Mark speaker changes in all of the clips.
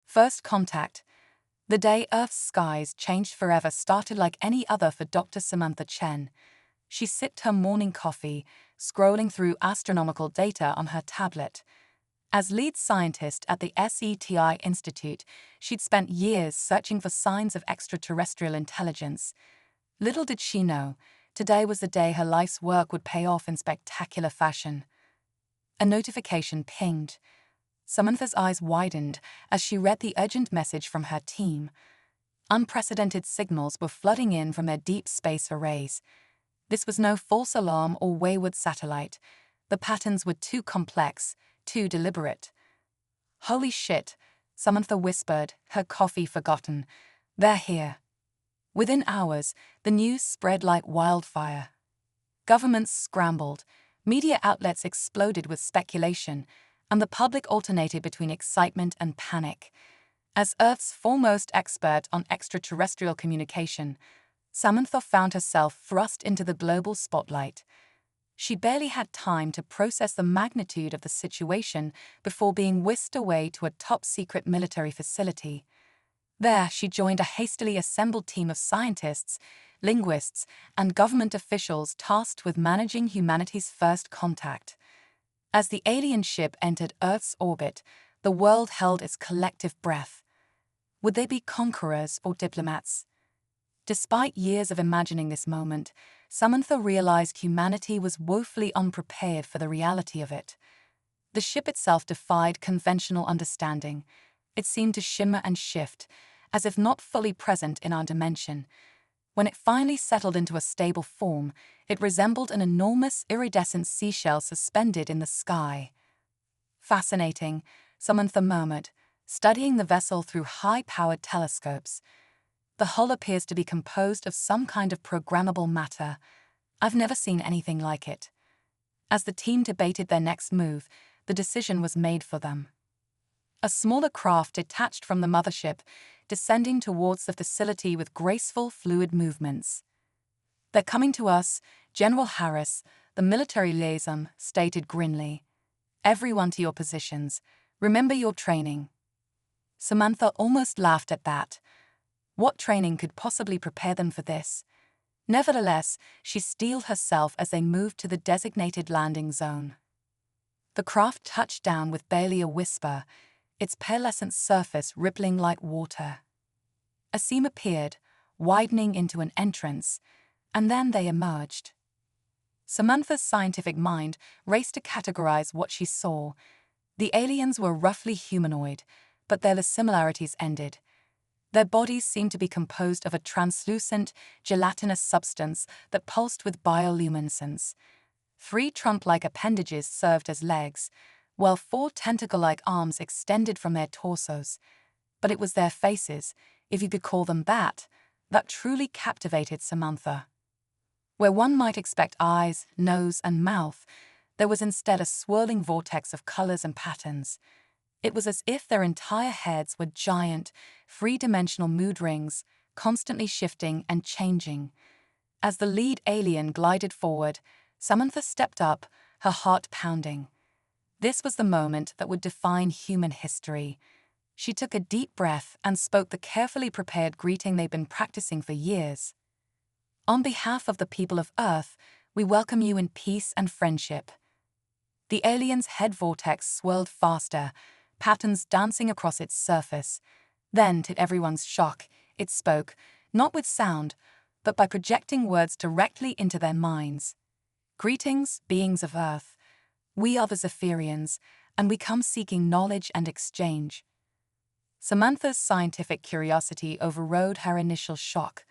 Speaker 1: First contact. The day Earth's skies changed forever started like any other for Dr. Samantha Chen. She sipped her morning coffee, scrolling through astronomical data on her tablet. As lead scientist at the SETI Institute, she'd spent years searching for signs of extraterrestrial intelligence. Little did she know, today was the day her life's work would pay off in spectacular fashion. A notification pinged. Samantha's eyes widened as she read the urgent message from her team. Unprecedented signals were flooding in from their deep space arrays. This was no false alarm or wayward satellite. The patterns were too complex, too deliberate. "Holy shit," Samantha whispered, her coffee forgotten. "They're here." Within hours, the news spread like wildfire. Governments scrambled, media outlets exploded with speculation, and the public alternated between excitement and panic. As Earth's foremost expert on extraterrestrial communication, Samantha found herself thrust into the global spotlight. She barely had time to process the magnitude of the situation before being whisked away to a top-secret military facility. There, she joined a hastily assembled team of scientists, linguists, and government officials tasked with managing humanity's first contact. As the alien ship entered Earth's orbit, the world held its collective breath. Would they be conquerors or diplomats? Despite years of imagining this moment, Samantha realized humanity was woefully unprepared for the reality of it. The ship itself defied conventional understanding. It seemed to shimmer and shift, as if not fully present in our dimension. When it finally settled into a stable form, it resembled an enormous iridescent seashell suspended in the sky. "Fascinating," Samantha murmured, studying the vessel through high-powered telescopes. "The hull appears to be composed of some kind of programmable matter. I've never seen anything like it." As the team debated their next move, the decision was made for them. A smaller craft detached from the mothership, descending towards the facility with graceful, fluid movements. "They're coming to us," General Harris, the military liaison, stated grimly. "Everyone to your positions. Remember your training." Samantha almost laughed at that. What training could possibly prepare them for this? Nevertheless, she steeled herself as they moved to the designated landing zone. The craft touched down with barely a whisper, its pearlescent surface rippling like water. A seam appeared, widening into an entrance, and then they emerged. Samantha's scientific mind raced to categorize what she saw. The aliens were roughly humanoid, but their similarities ended. Their bodies seemed to be composed of a translucent, gelatinous substance that pulsed with bioluminescence. 3 trunk-like appendages served as legs, while 4 tentacle-like arms extended from their torsos. But it was their faces, if you could call them that truly captivated Samantha. Where one might expect eyes, nose, and mouth, there was instead a swirling vortex of colors and patterns. It was as if their entire heads were giant, 3-dimensional mood rings, constantly shifting and changing. As the lead alien glided forward, Samantha stepped up, her heart pounding. This was the moment that would define human history. She took a deep breath and spoke the carefully prepared greeting they'd been practicing for years. "On behalf of the people of Earth, we welcome you in peace and friendship." The alien's head vortex swirled faster, patterns dancing across its surface. Then, to everyone's shock, it spoke, not with sound, but by projecting words directly into their minds. "Greetings, beings of Earth. We are the Zephyrians, and we come seeking knowledge and exchange." Samantha's scientific curiosity overrode her initial shock.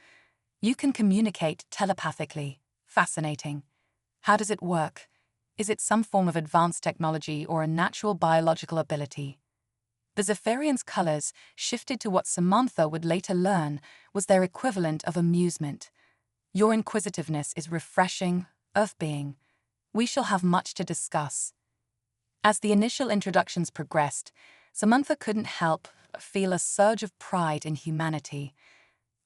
Speaker 1: "You can communicate telepathically. Fascinating. How does it work? Is it some form of advanced technology or a natural biological ability?" The Zephyrians' colors shifted to what Samantha would later learn was their equivalent of amusement. "Your inquisitiveness is refreshing, Earth being. We shall have much to discuss." As the initial introductions progressed, Samantha couldn't help but feel a surge of pride in humanity.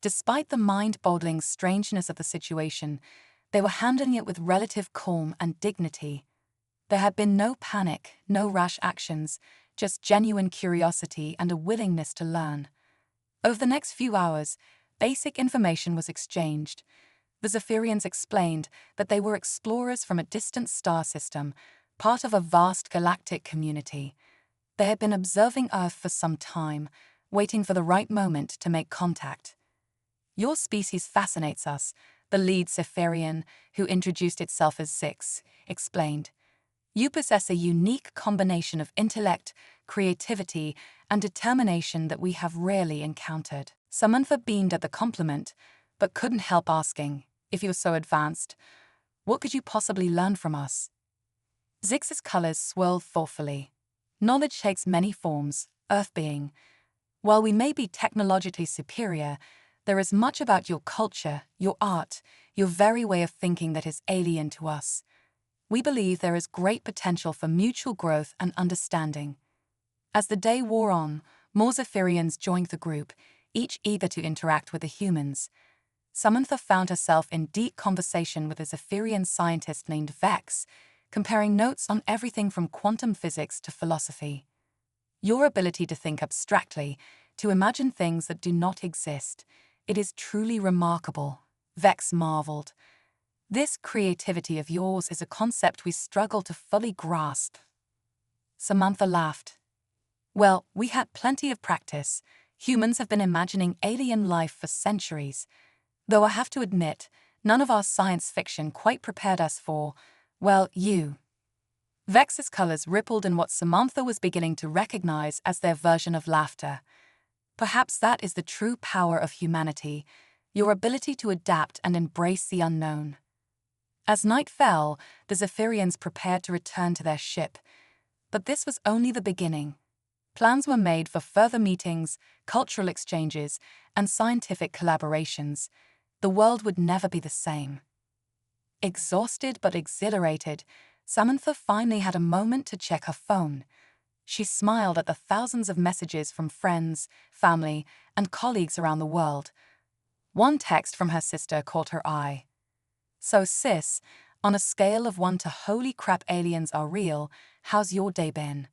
Speaker 1: Despite the mind-boggling strangeness of the situation, they were handling it with relative calm and dignity. There had been no panic, no rash actions, just genuine curiosity and a willingness to learn. Over the next few hours, basic information was exchanged. The Zephyrians explained that they were explorers from a distant star system, part of a vast galactic community. They had been observing Earth for some time, waiting for the right moment to make contact. "Your species fascinates us," the lead Zephyrian, who introduced itself as Zix, explained. "You possess a unique combination of intellect, creativity, and determination that we have rarely encountered." Samantha beamed at the compliment, but couldn't help asking, if you were so advanced, what could you possibly learn from us? Zix's colors swirled thoughtfully. "Knowledge takes many forms, Earth being. While we may be technologically superior, there is much about your culture, your art, your very way of thinking that is alien to us. We believe there is great potential for mutual growth and understanding." As the day wore on, more Zephyrians joined the group, each eager to interact with the humans. Samantha found herself in deep conversation with a Zephyrian scientist named Vex, comparing notes on everything from quantum physics to philosophy. "Your ability to think abstractly, to imagine things that do not exist, it is truly remarkable," Vex marveled. "This creativity of yours is a concept we struggle to fully grasp." Samantha laughed. "Well, we had plenty of practice. Humans have been imagining alien life for centuries. Though I have to admit, none of our science fiction quite prepared us for, well, you." Vex's colors rippled in what Samantha was beginning to recognize as their version of laughter. Perhaps that is the true power of humanity, your ability to adapt and embrace the unknown. As night fell, the Zephyrians prepared to return to their ship. But this was only the beginning. Plans were made for further meetings, cultural exchanges, and scientific collaborations. The world would never be the same. Exhausted but exhilarated, Samantha finally had a moment to check her phone. She smiled at the thousands of messages from friends, family, and colleagues around the world. One text from her sister caught her eye. "So sis, on a scale of 1 to holy crap aliens are real, how's your day been?"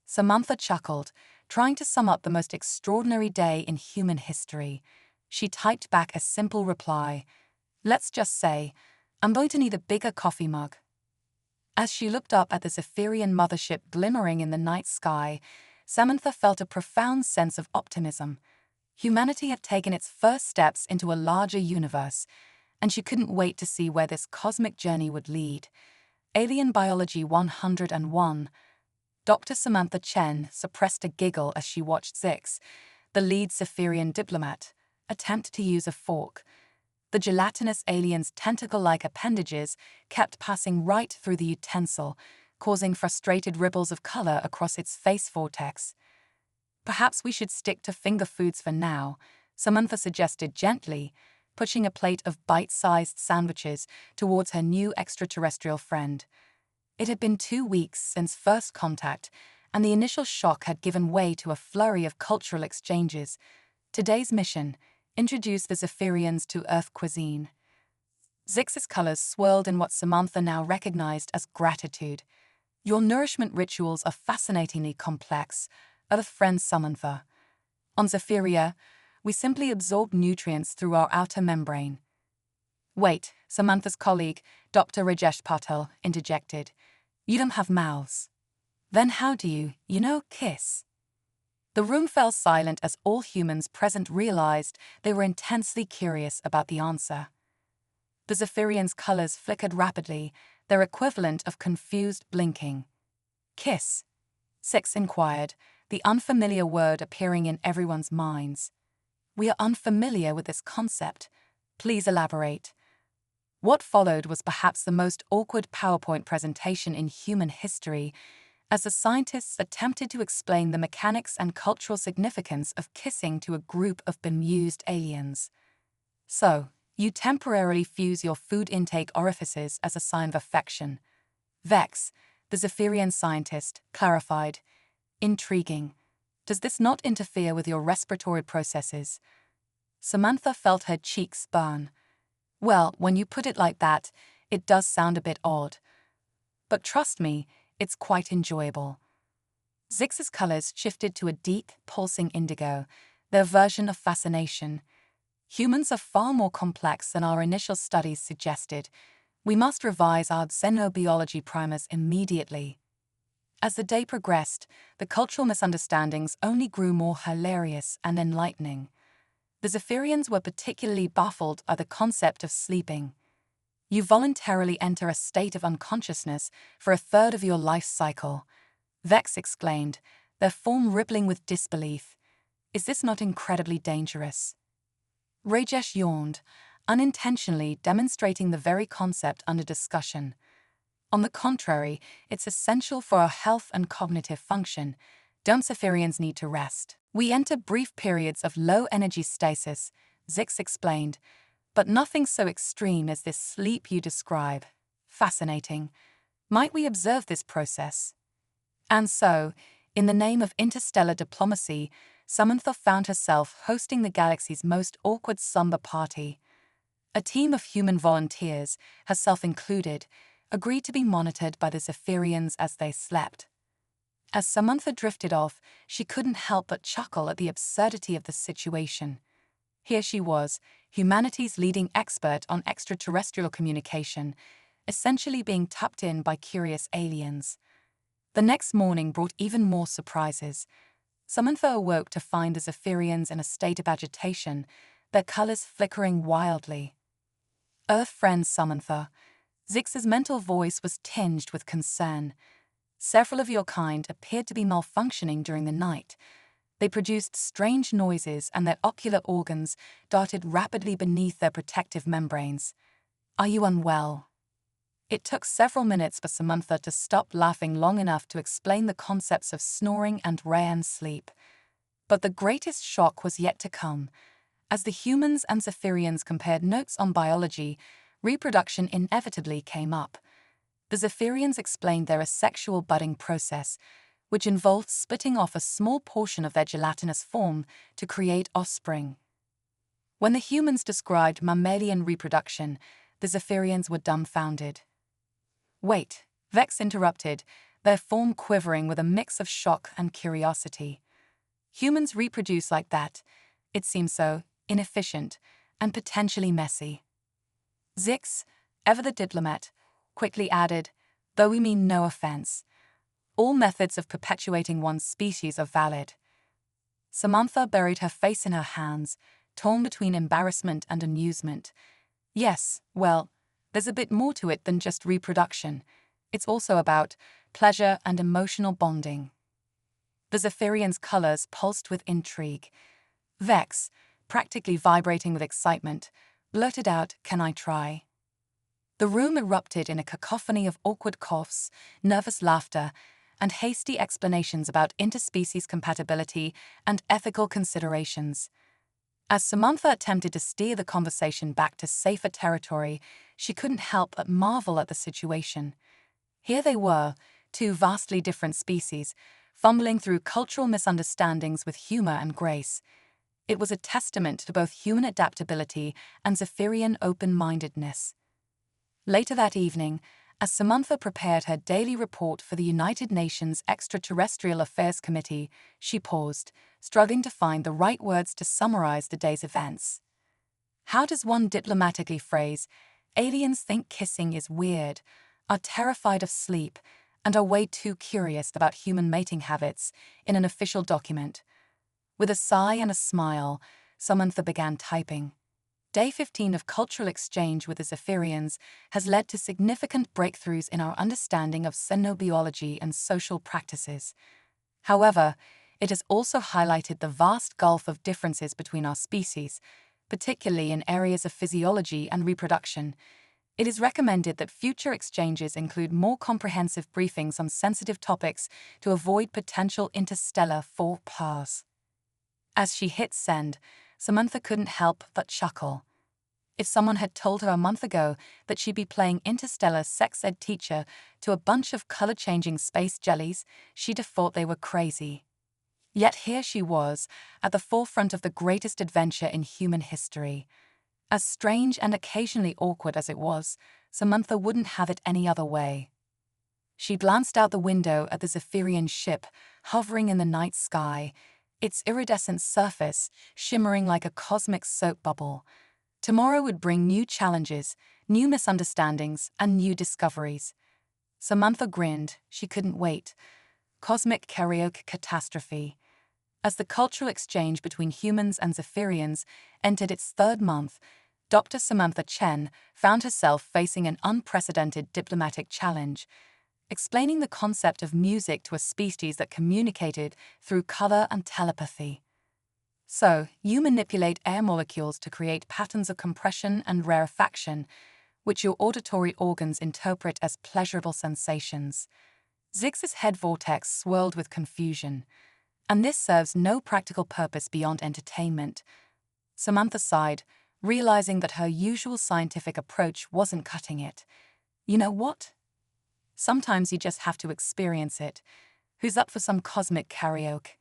Speaker 1: Samantha chuckled, trying to sum up the most extraordinary day in human history. She typed back a simple reply. "Let's just say, I'm going to need a bigger coffee mug." As she looked up at the Zephyrian mothership glimmering in the night sky, Samantha felt a profound sense of optimism. Humanity had taken its first steps into a larger universe, and she couldn't wait to see where this cosmic journey would lead. Alien Biology 101. Dr. Samantha Chen suppressed a giggle as she watched Zix, the lead Zephyrian diplomat, attempt to use a fork. The gelatinous alien's tentacle-like appendages kept passing right through the utensil, causing frustrated ripples of color across its face vortex. "Perhaps we should stick to finger foods for now," Samantha suggested gently, pushing a plate of bite-sized sandwiches towards her new extraterrestrial friend. It had been 2 weeks since first contact, and the initial shock had given way to a flurry of cultural exchanges. Today's mission: introduce the Zephyrians to Earth cuisine. Zix's colors swirled in what Samantha now recognized as gratitude. "Your nourishment rituals are fascinatingly complex," Earth friend Samantha. "On Zephyria, we simply absorb nutrients through our outer membrane." "Wait," Samantha's colleague, Dr. Rajesh Patel, interjected. "You don't have mouths. Then how do you, kiss?" The room fell silent as all humans present realized they were intensely curious about the answer. The Zephyrians' colors flickered rapidly, their equivalent of confused blinking. "Kiss?" Zix inquired, the unfamiliar word appearing in everyone's minds. "We are unfamiliar with this concept. Please elaborate." What followed was perhaps the most awkward PowerPoint presentation in human history, as the scientists attempted to explain the mechanics and cultural significance of kissing to a group of bemused aliens. "So, you temporarily fuse your food intake orifices as a sign of affection," Vex, the Zephyrian scientist, clarified. "Intriguing. Does this not interfere with your respiratory processes?" Samantha felt her cheeks burn. "Well, when you put it like that, it does sound a bit odd. But trust me, it's quite enjoyable." Zix's colors shifted to a deep, pulsing indigo, their version of fascination. Humans are far more complex than our initial studies suggested. We must revise our xenobiology primers immediately. As the day progressed, the cultural misunderstandings only grew more hilarious and enlightening. The Zephyrians were particularly baffled by the concept of sleeping. You voluntarily enter a state of unconsciousness for a third of your life cycle, Vex exclaimed, their form rippling with disbelief. Is this not incredibly dangerous? Rajesh yawned, unintentionally demonstrating the very concept under discussion. On the contrary, it's essential for our health and cognitive function. Don't Zephyrians need to rest? We enter brief periods of low-energy stasis, Zix explained, but nothing so extreme as this sleep you describe. Fascinating. Might we observe this process? And so, in the name of interstellar diplomacy, Samantha found herself hosting the galaxy's most awkward slumber party. A team of human volunteers, herself included, agreed to be monitored by the Zephyrians as they slept. As Samantha drifted off, she couldn't help but chuckle at the absurdity of the situation. Here she was, humanity's leading expert on extraterrestrial communication, essentially being tapped in by curious aliens. The next morning brought even more surprises. Samantha awoke to find the Zephyrians in a state of agitation, their colors flickering wildly. Earth friend Samantha, Zix's mental voice was tinged with concern. Several of your kind appeared to be malfunctioning during the night. They produced strange noises and their ocular organs darted rapidly beneath their protective membranes. Are you unwell? It took several minutes for Samantha to stop laughing long enough to explain the concepts of snoring and REM sleep. But the greatest shock was yet to come. As the humans and Zephyrians compared notes on biology, reproduction inevitably came up. The Zephyrians explained their asexual budding process, which involved splitting off a small portion of their gelatinous form to create offspring. When the humans described mammalian reproduction, the Zephyrians were dumbfounded. Wait, Vex interrupted, their form quivering with a mix of shock and curiosity. Humans reproduce like that. It seems so inefficient and potentially messy. Zix, ever the diplomat, quickly added, though we mean no offense. All methods of perpetuating one's species are valid. Samantha buried her face in her hands, torn between embarrassment and amusement. Yes, well, there's a bit more to it than just reproduction. It's also about pleasure and emotional bonding. The Zephyrian's colors pulsed with intrigue. Vex, practically vibrating with excitement, blurted out, "Can I try?" The room erupted in a cacophony of awkward coughs, nervous laughter, and hasty explanations about interspecies compatibility and ethical considerations. As Samantha attempted to steer the conversation back to safer territory, she couldn't help but marvel at the situation. Here they were, two vastly different species, fumbling through cultural misunderstandings with humor and grace. It was a testament to both human adaptability and Zephyrian open-mindedness. Later that evening, as Samantha prepared her daily report for the United Nations Extraterrestrial Affairs Committee, she paused, struggling to find the right words to summarize the day's events. How does one diplomatically phrase, "Aliens think kissing is weird, are terrified of sleep, and are way too curious about human mating habits," in an official document? With a sigh and a smile, Samantha began typing. Day 15 of cultural exchange with the Zephyrians has led to significant breakthroughs in our understanding of xenobiology and social practices. However, it has also highlighted the vast gulf of differences between our species, particularly in areas of physiology and reproduction. It is recommended that future exchanges include more comprehensive briefings on sensitive topics to avoid potential interstellar faux pas. As she hit send, Samantha couldn't help but chuckle. If someone had told her a month ago that she'd be playing interstellar sex ed teacher to a bunch of color-changing space jellies, she'd have thought they were crazy. Yet here she was, at the forefront of the greatest adventure in human history. As strange and occasionally awkward as it was, Samantha wouldn't have it any other way. She glanced out the window at the Zephyrian ship hovering in the night sky, its iridescent surface shimmering like a cosmic soap bubble. Tomorrow would bring new challenges, new misunderstandings, and new discoveries. Samantha grinned. She couldn't wait. Cosmic karaoke catastrophe. As the cultural exchange between humans and Zephyrians entered its third month, Dr. Samantha Chen found herself facing an unprecedented diplomatic challenge, explaining the concept of music to a species that communicated through color and telepathy. So, you manipulate air molecules to create patterns of compression and rarefaction, which your auditory organs interpret as pleasurable sensations. Zix's head vortex swirled with confusion. And this serves no practical purpose beyond entertainment. Samantha sighed, realizing that her usual scientific approach wasn't cutting it. You know what? Sometimes you just have to experience it. Who's up for some cosmic karaoke?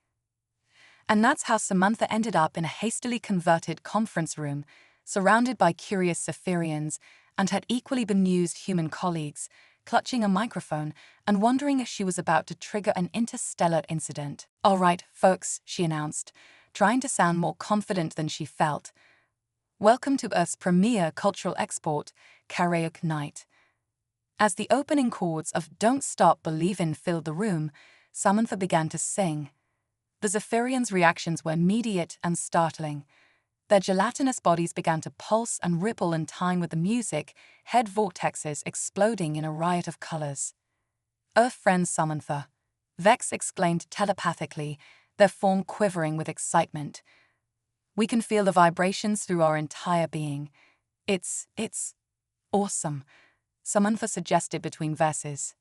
Speaker 1: And that's how Samantha ended up in a hastily converted conference room, surrounded by curious Zephyrians and her equally bemused human colleagues, clutching a microphone and wondering if she was about to trigger an interstellar incident. "All right, folks," she announced, trying to sound more confident than she felt. "Welcome to Earth's premier cultural export, Karaoke Night." As the opening chords of Don't Stop Believin' filled the room, Samantha began to sing. The Zephyrians' reactions were immediate and startling. Their gelatinous bodies began to pulse and ripple in time with the music, head vortexes exploding in a riot of colors. "Earth friend Samantha," Vex exclaimed telepathically, their form quivering with excitement. "We can feel the vibrations through our entire being. It's awesome," Samantha suggested between verses.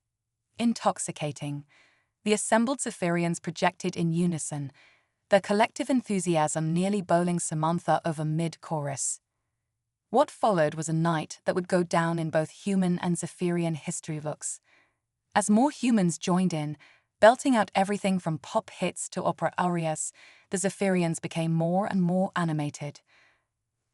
Speaker 1: "Intoxicating." The assembled Zephyrians projected in unison, their collective enthusiasm nearly bowling Samantha over mid-chorus. What followed was a night that would go down in both human and Zephyrian history books. As more humans joined in, belting out everything from pop hits to opera arias, the Zephyrians became more and more animated.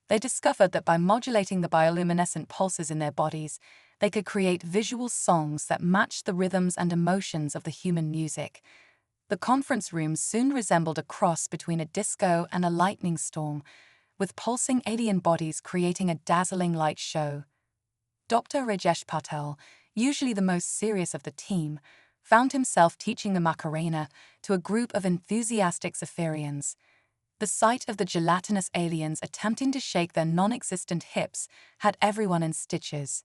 Speaker 1: They discovered that by modulating the bioluminescent pulses in their bodies, they could create visual songs that matched the rhythms and emotions of the human music. The conference room soon resembled a cross between a disco and a lightning storm, with pulsing alien bodies creating a dazzling light show. Dr. Rajesh Patel, usually the most serious of the team, found himself teaching the Macarena to a group of enthusiastic Zephyrians. The sight of the gelatinous aliens attempting to shake their non-existent hips had everyone in stitches.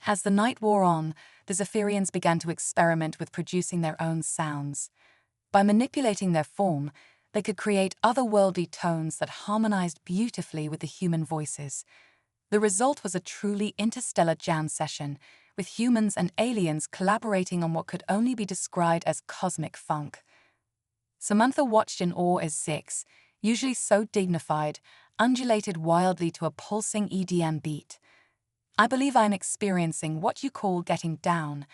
Speaker 1: As the night wore on, the Zephyrians began to experiment with producing their own sounds. By manipulating their form, they could create otherworldly tones that harmonized beautifully with the human voices. The result was a truly interstellar jam session, with humans and aliens collaborating on what could only be described as cosmic funk. Samantha watched in awe as Zix, usually so dignified, undulated wildly to a pulsing EDM beat. "I believe I'm experiencing what you call getting down,"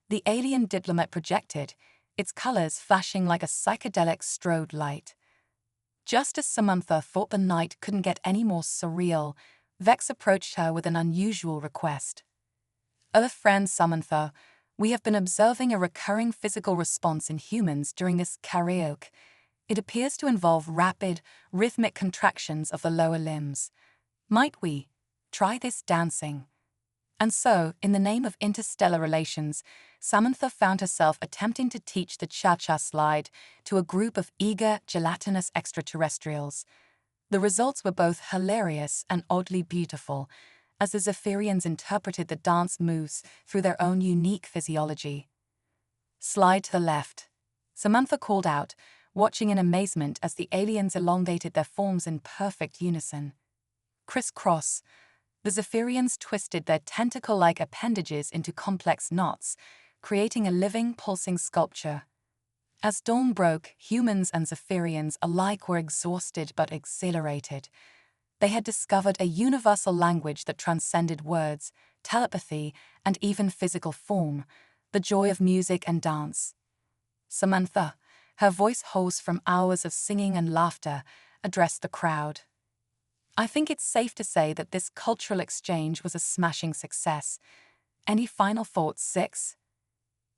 Speaker 1: the alien diplomat projected, its colors flashing like a psychedelic strode light. Just as Samantha thought the night couldn't get any more surreal, Vex approached her with an unusual request. "Earth friend Samantha, we have been observing a recurring physical response in humans during this karaoke. It appears to involve rapid, rhythmic contractions of the lower limbs. Might we try this dancing?" And so, in the name of interstellar relations, Samantha found herself attempting to teach the cha-cha slide to a group of eager, gelatinous extraterrestrials. The results were both hilarious and oddly beautiful, as the Zephyrians interpreted the dance moves through their own unique physiology. "Slide to the left," Samantha called out, watching in amazement as the aliens elongated their forms in perfect unison. "Crisscross," the Zephyrians twisted their tentacle-like appendages into complex knots, creating a living, pulsing sculpture. As dawn broke, humans and Zephyrians alike were exhausted but exhilarated. They had discovered a universal language that transcended words, telepathy, and even physical form, the joy of music and dance. Samantha, her voice hoarse from hours of singing and laughter, addressed the crowd. "I think it's safe to say that this cultural exchange was a smashing success. Any final thoughts, Zix?"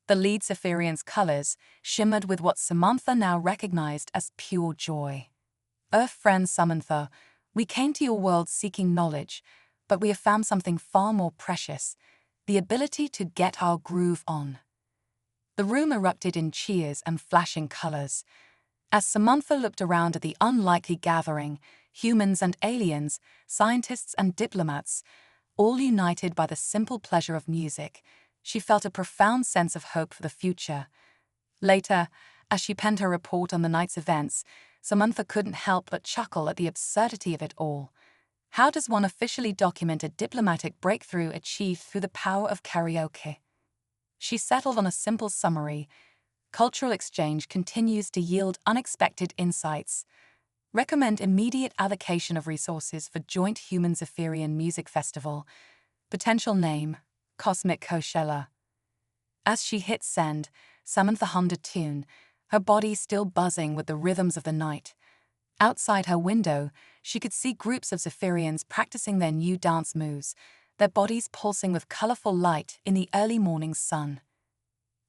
Speaker 1: The lead Cytherean's colors shimmered with what Samantha now recognized as pure joy. Earth friend Samantha, we came to your world seeking knowledge, but we have found something far more precious, the ability to get our groove on. The room erupted in cheers and flashing colors. As Samantha looked around at the unlikely gathering, humans and aliens, scientists and diplomats, all united by the simple pleasure of music, she felt a profound sense of hope for the future. Later, as she penned her report on the night's events, Samantha couldn't help but chuckle at the absurdity of it all. How does one officially document a diplomatic breakthrough achieved through the power of karaoke? She settled on a simple summary. Cultural exchange continues to yield unexpected insights. Recommend immediate allocation of resources for joint Human-Zephyrian Music Festival. Potential name, Cosmic Coachella. As she hit send, Samantha hummed a tune, her body still buzzing with the rhythms of the night. Outside her window, she could see groups of Zephyrians practicing their new dance moves, their bodies pulsing with colorful light in the early morning sun.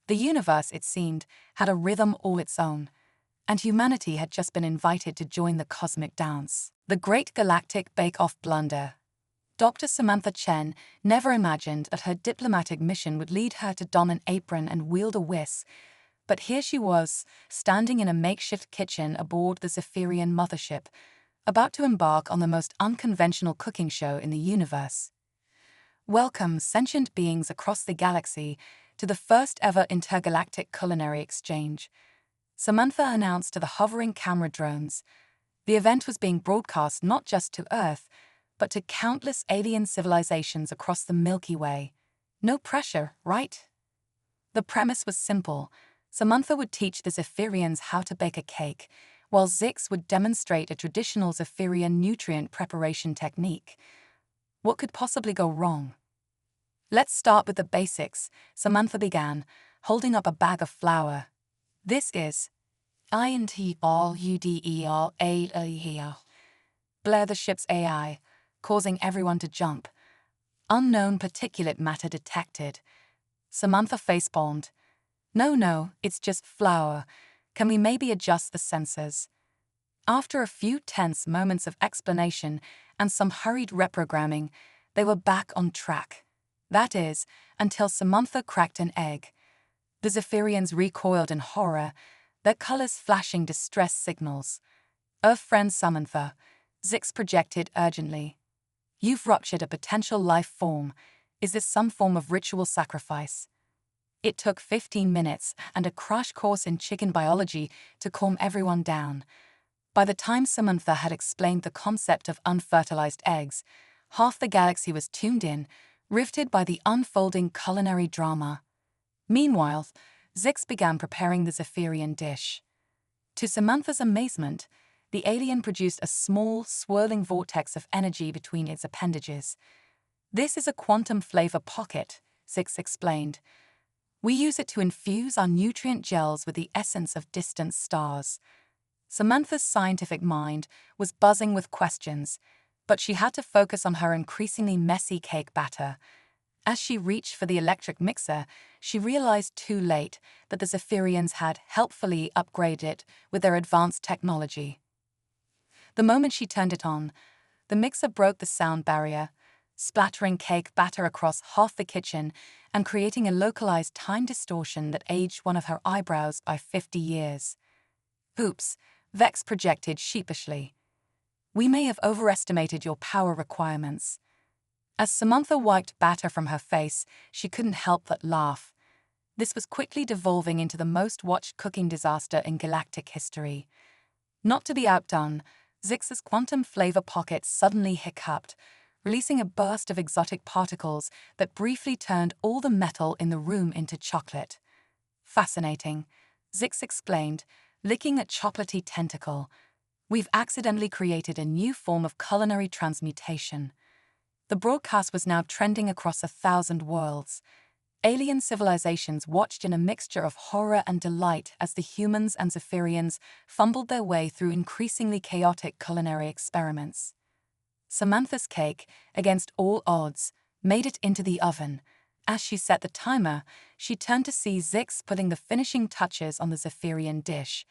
Speaker 1: The universe, it seemed, had a rhythm all its own, and humanity had just been invited to join the cosmic dance. The Great Galactic Bake-Off Blunder. Dr. Samantha Chen never imagined that her diplomatic mission would lead her to don an apron and wield a whisk, but here she was, standing in a makeshift kitchen aboard the Zephyrian mothership, about to embark on the most unconventional cooking show in the universe. Welcome, sentient beings across the galaxy, to the first-ever intergalactic culinary exchange, Samantha announced to the hovering camera drones. The event was being broadcast not just to Earth, but to countless alien civilizations across the Milky Way. No pressure, right? The premise was simple. Samantha would teach the Zephyrians how to bake a cake, while Zix would demonstrate a traditional Zephyrian nutrient preparation technique. What could possibly go wrong? Let's start with the basics, Samantha began, holding up a bag of flour. This is INTRUDERAL. Blare the ship's AI, causing everyone to jump. Unknown particulate matter detected. Samantha facepalmed. No, it's just flour. Can we maybe adjust the sensors? After a few tense moments of explanation and some hurried reprogramming, they were back on track. That is, until Samantha cracked an egg. The Zephyrians recoiled in horror, their colors flashing distress signals. Earth friend Samantha, Zix projected urgently. You've ruptured a potential life form. Is this some form of ritual sacrifice? It took 15 minutes and a crash course in chicken biology to calm everyone down. By the time Samantha had explained the concept of unfertilized eggs, half the galaxy was tuned in, riveted by the unfolding culinary drama. Meanwhile, Zix began preparing the Zephyrian dish. To Samantha's amazement, the alien produced a small, swirling vortex of energy between its appendages. This is a quantum flavor pocket, Zix explained. We use it to infuse our nutrient gels with the essence of distant stars. Samantha's scientific mind was buzzing with questions, but she had to focus on her increasingly messy cake batter. As she reached for the electric mixer, she realized too late that the Zephyrians had helpfully upgraded it with their advanced technology. The moment she turned it on, the mixer broke the sound barrier, splattering cake batter across half the kitchen and creating a localized time distortion that aged one of her eyebrows by 50 years. Oops, Vex projected sheepishly. We may have overestimated your power requirements. As Samantha wiped batter from her face, she couldn't help but laugh. This was quickly devolving into the most watched cooking disaster in galactic history. Not to be outdone, Zix's quantum flavor pocket suddenly hiccuped, releasing a burst of exotic particles that briefly turned all the metal in the room into chocolate. Fascinating, Zix exclaimed, licking a chocolatey tentacle. We've accidentally created a new form of culinary transmutation. The broadcast was now trending across 1,000 worlds. Alien civilizations watched in a mixture of horror and delight as the humans and Zephyrians fumbled their way through increasingly chaotic culinary experiments. Samantha's cake, against all odds, made it into the oven, As she set the timer, she turned to see Zix putting the finishing touches on the Zephyrian dish,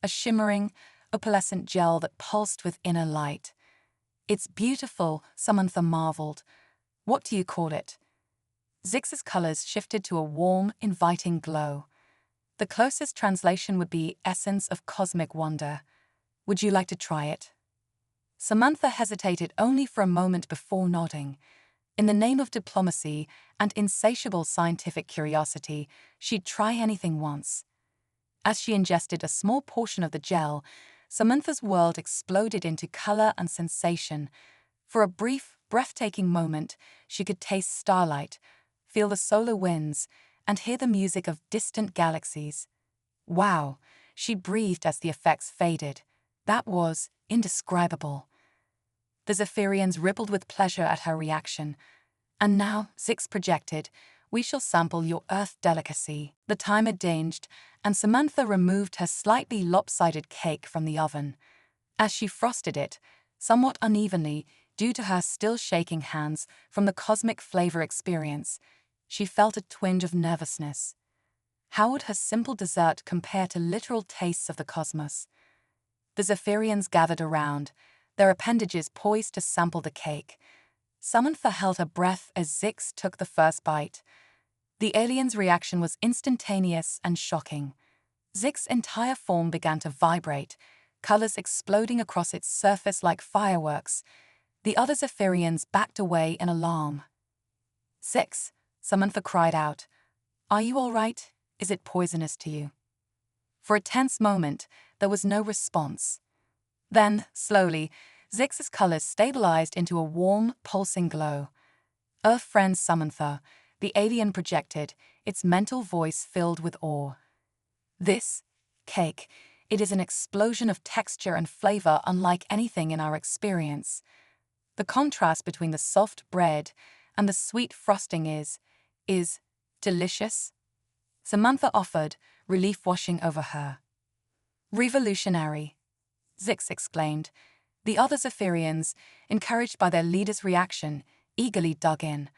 Speaker 1: a shimmering, opalescent gel that pulsed with inner light. "It's beautiful," Samantha marveled. "What do you call it?" Zix's colors shifted to a warm, inviting glow. The closest translation would be essence of cosmic wonder. "Would you like to try it?" Samantha hesitated only for a moment before nodding. In the name of diplomacy and insatiable scientific curiosity, she'd try anything once. As she ingested a small portion of the gel, Samantha's world exploded into color and sensation. For a brief, breathtaking moment, she could taste starlight, feel the solar winds, and hear the music of distant galaxies. "Wow," she breathed as the effects faded. "That was indescribable." The Zephyrians rippled with pleasure at her reaction. "And now," Zix projected, "we shall sample your Earth delicacy." The timer dinged, and Samantha removed her slightly lopsided cake from the oven. As she frosted it, somewhat unevenly, due to her still shaking hands from the cosmic flavor experience, she felt a twinge of nervousness. How would her simple dessert compare to literal tastes of the cosmos? The Zephyrians gathered around, their appendages poised to sample the cake. Samantha held her breath as Zix took the first bite. The alien's reaction was instantaneous and shocking. Zix's entire form began to vibrate, colors exploding across its surface like fireworks. The other Zephyrians backed away in alarm. "Zix," Samantha cried out, "are you all right? Is it poisonous to you?" For a tense moment, there was no response. Then, slowly, Zix's colors stabilized into a warm, pulsing glow. "Earth friend Samantha," the alien projected, its mental voice filled with awe. "This cake, it is an explosion of texture and flavor unlike anything in our experience. The contrast between the soft bread and the sweet frosting is delicious." Samantha offered, relief washing over her. "Revolutionary," Zix exclaimed. The other Zephyrians, encouraged by their leader's reaction, eagerly dug in.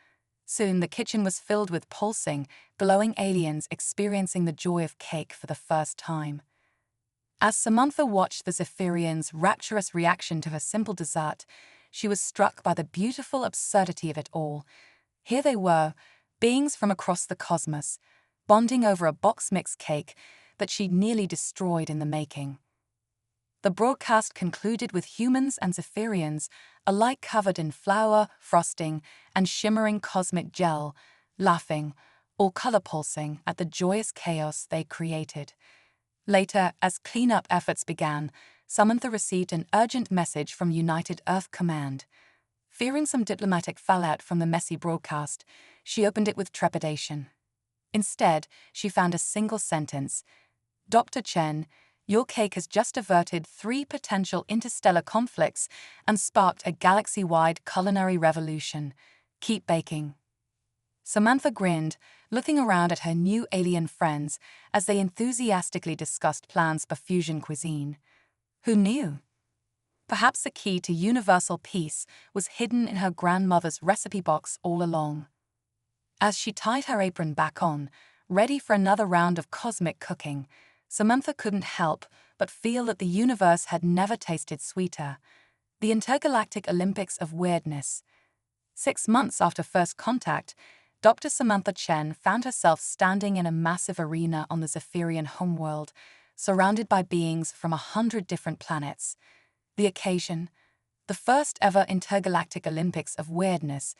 Speaker 1: Soon the kitchen was filled with pulsing, glowing aliens experiencing the joy of cake for the first time. As Samantha watched the Zephyrians' rapturous reaction to her simple dessert, she was struck by the beautiful absurdity of it all. Here they were, beings from across the cosmos, bonding over a box-mix cake that she'd nearly destroyed in the making. The broadcast concluded with humans and Zephyrians, alike covered in flour, frosting, and shimmering cosmic gel, laughing, all color pulsing at the joyous chaos they created. Later, as cleanup efforts began, Samantha received an urgent message from United Earth Command. Fearing some diplomatic fallout from the messy broadcast, she opened it with trepidation. Instead, she found a single sentence: "Dr. Chen, your cake has just averted 3 potential interstellar conflicts and sparked a galaxy-wide culinary revolution. Keep baking." Samantha grinned, looking around at her new alien friends as they enthusiastically discussed plans for fusion cuisine. Who knew? Perhaps the key to universal peace was hidden in her grandmother's recipe box all along. As she tied her apron back on, ready for another round of cosmic cooking, Samantha couldn't help but feel that the universe had never tasted sweeter. The Intergalactic Olympics of Weirdness. 6 months after first contact, Dr. Samantha Chen found herself standing in a massive arena on the Zephyrian homeworld, surrounded by beings from 100 different planets. The occasion: the first ever Intergalactic Olympics of Weirdness,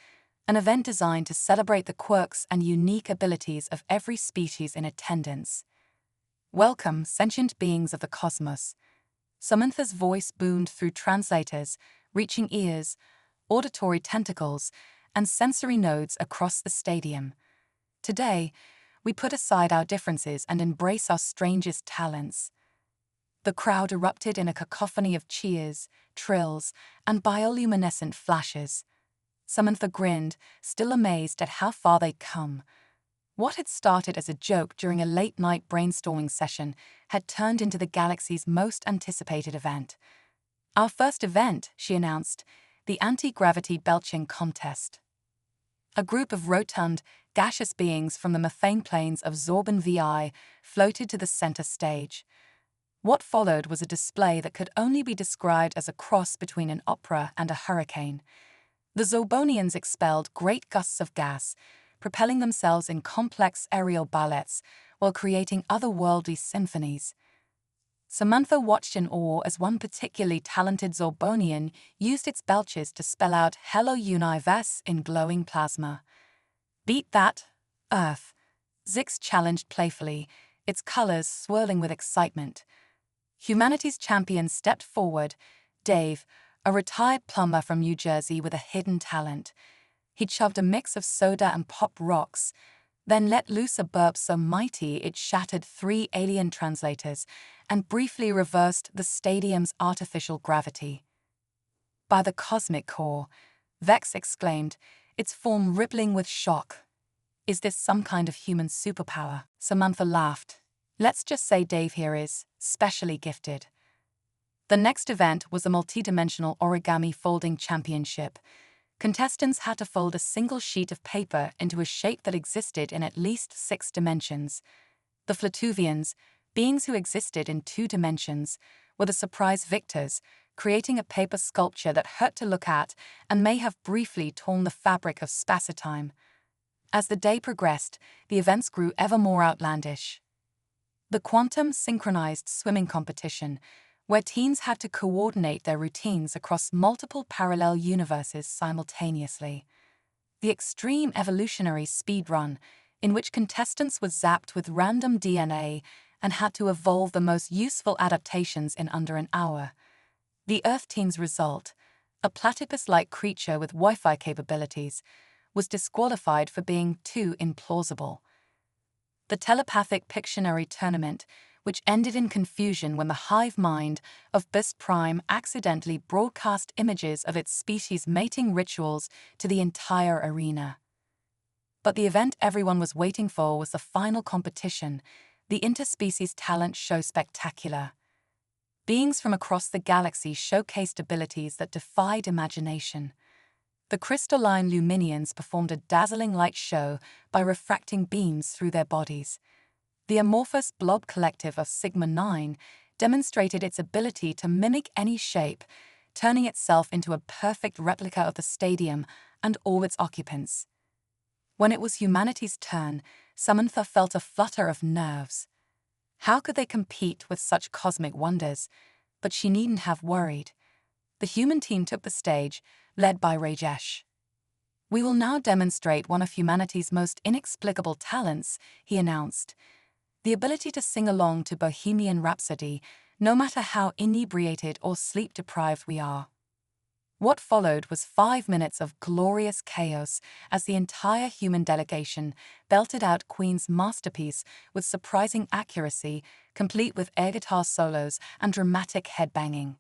Speaker 1: an event designed to celebrate the quirks and unique abilities of every species in attendance. "Welcome, sentient beings of the cosmos." Samantha's voice boomed through translators, reaching ears, auditory tentacles, and sensory nodes across the stadium. "Today, we put aside our differences and embrace our strangest talents." The crowd erupted in a cacophony of cheers, trills, and bioluminescent flashes. Samantha grinned, still amazed at how far they'd come. What had started as a joke during a late-night brainstorming session had turned into the galaxy's most anticipated event. "Our first event," she announced, "the anti-gravity belching contest." A group of rotund, gaseous beings from the methane plains of Zorban VI floated to the center stage. What followed was a display that could only be described as a cross between an opera and a hurricane. The Zorbonians expelled great gusts of gas, propelling themselves in complex aerial ballets while creating otherworldly symphonies. Samantha watched in awe as one particularly talented Zorbonian used its belches to spell out "Hello Universe" in glowing plasma. "Beat that, Earth," Zix challenged playfully, its colors swirling with excitement. Humanity's champion stepped forward, Dave, a retired plumber from New Jersey with a hidden talent. He'd shoved a mix of soda and pop rocks, then let loose a burp so mighty it shattered 3 alien translators and briefly reversed the stadium's artificial gravity. "By the cosmic core," Vex exclaimed, its form rippling with shock. "Is this some kind of human superpower?" Samantha laughed. "Let's just say Dave here is specially gifted." The next event was a multidimensional origami folding championship. Contestants had to fold a single sheet of paper into a shape that existed in at least 6 dimensions. The Flatuvians, beings who existed in 2 dimensions, were the surprise victors, creating a paper sculpture that hurt to look at and may have briefly torn the fabric of spacetime. As the day progressed, the events grew ever more outlandish. The quantum synchronized swimming competition, where teens had to coordinate their routines across multiple parallel universes simultaneously. The extreme evolutionary speedrun, in which contestants were zapped with random DNA and had to evolve the most useful adaptations in under an hour. The Earth team's result, a platypus-like creature with Wi-Fi capabilities, was disqualified for being too implausible. The telepathic Pictionary tournament, which ended in confusion when the hive mind of Bist Prime accidentally broadcast images of its species' mating rituals to the entire arena. But the event everyone was waiting for was the final competition, the Interspecies Talent Show Spectacular. Beings from across the galaxy showcased abilities that defied imagination. The crystalline Luminians performed a dazzling light show by refracting beams through their bodies. The amorphous blob collective of Sigma 9 demonstrated its ability to mimic any shape, turning itself into a perfect replica of the stadium and all its occupants. When it was humanity's turn, Samantha felt a flutter of nerves. How could they compete with such cosmic wonders? But she needn't have worried. The human team took the stage, led by Rajesh. "We will now demonstrate one of humanity's most inexplicable talents," he announced. "The ability to sing along to Bohemian Rhapsody, no matter how inebriated or sleep-deprived we are." What followed was 5 minutes of glorious chaos as the entire human delegation belted out Queen's masterpiece with surprising accuracy, complete with air guitar solos and dramatic headbanging.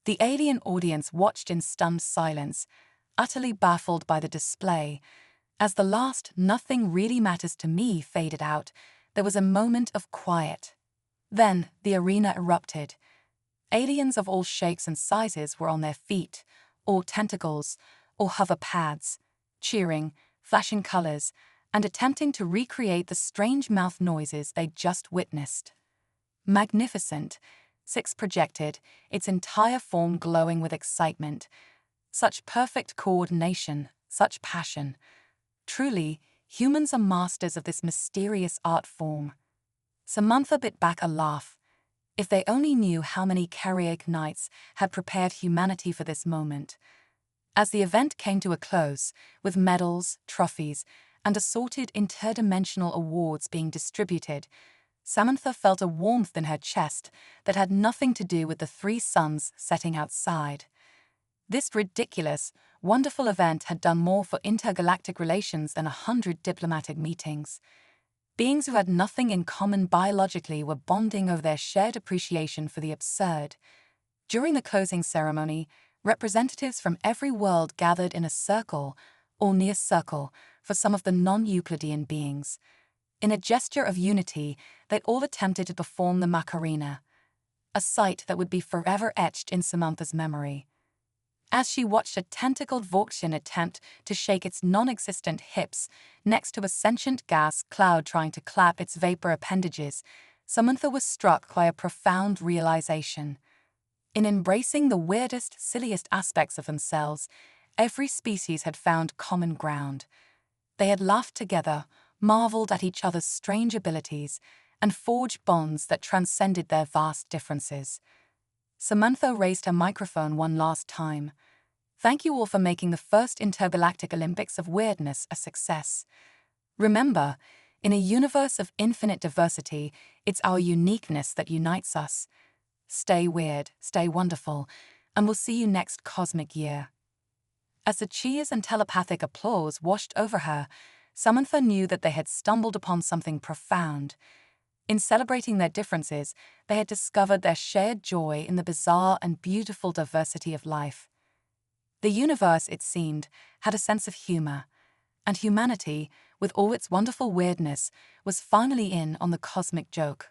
Speaker 1: The alien audience watched in stunned silence, utterly baffled by the display. As the last "nothing really matters to me" faded out, there was a moment of quiet. Then the arena erupted. Aliens of all shapes and sizes were on their feet, or tentacles, or hover pads, cheering, flashing colors, and attempting to recreate the strange mouth noises they'd just witnessed. "Magnificent," Six projected, its entire form glowing with excitement. Such perfect coordination, such passion. Truly, humans are masters of this mysterious art form. Samantha bit back a laugh. If they only knew how many Karaoke nights had prepared humanity for this moment. As the event came to a close, with medals, trophies, and assorted interdimensional awards being distributed, Samantha felt a warmth in her chest that had nothing to do with the 3 suns setting outside. This ridiculous, wonderful event had done more for intergalactic relations than 100 diplomatic meetings. Beings who had nothing in common biologically were bonding over their shared appreciation for the absurd. During the closing ceremony, representatives from every world gathered in a circle, or near circle, for some of the non-Euclidean beings. In a gesture of unity, they all attempted to perform the Macarena, a sight that would be forever etched in Samantha's memory. As she watched a tentacled Vorktion attempt to shake its non-existent hips next to a sentient gas cloud trying to clap its vapor appendages, Samantha was struck by a profound realization. In embracing the weirdest, silliest aspects of themselves, every species had found common ground. They had laughed together, marveled at each other's strange abilities, and forged bonds that transcended their vast differences. Samantha raised her microphone one last time. Thank you all for making the first Intergalactic Olympics of Weirdness a success. Remember, in a universe of infinite diversity, it's our uniqueness that unites us. Stay weird, stay wonderful, and we'll see you next cosmic year. As the cheers and telepathic applause washed over her, Samantha knew that they had stumbled upon something profound. In celebrating their differences, they had discovered their shared joy in the bizarre and beautiful diversity of life. The universe, it seemed, had a sense of humor, and humanity, with all its wonderful weirdness, was finally in on the cosmic joke.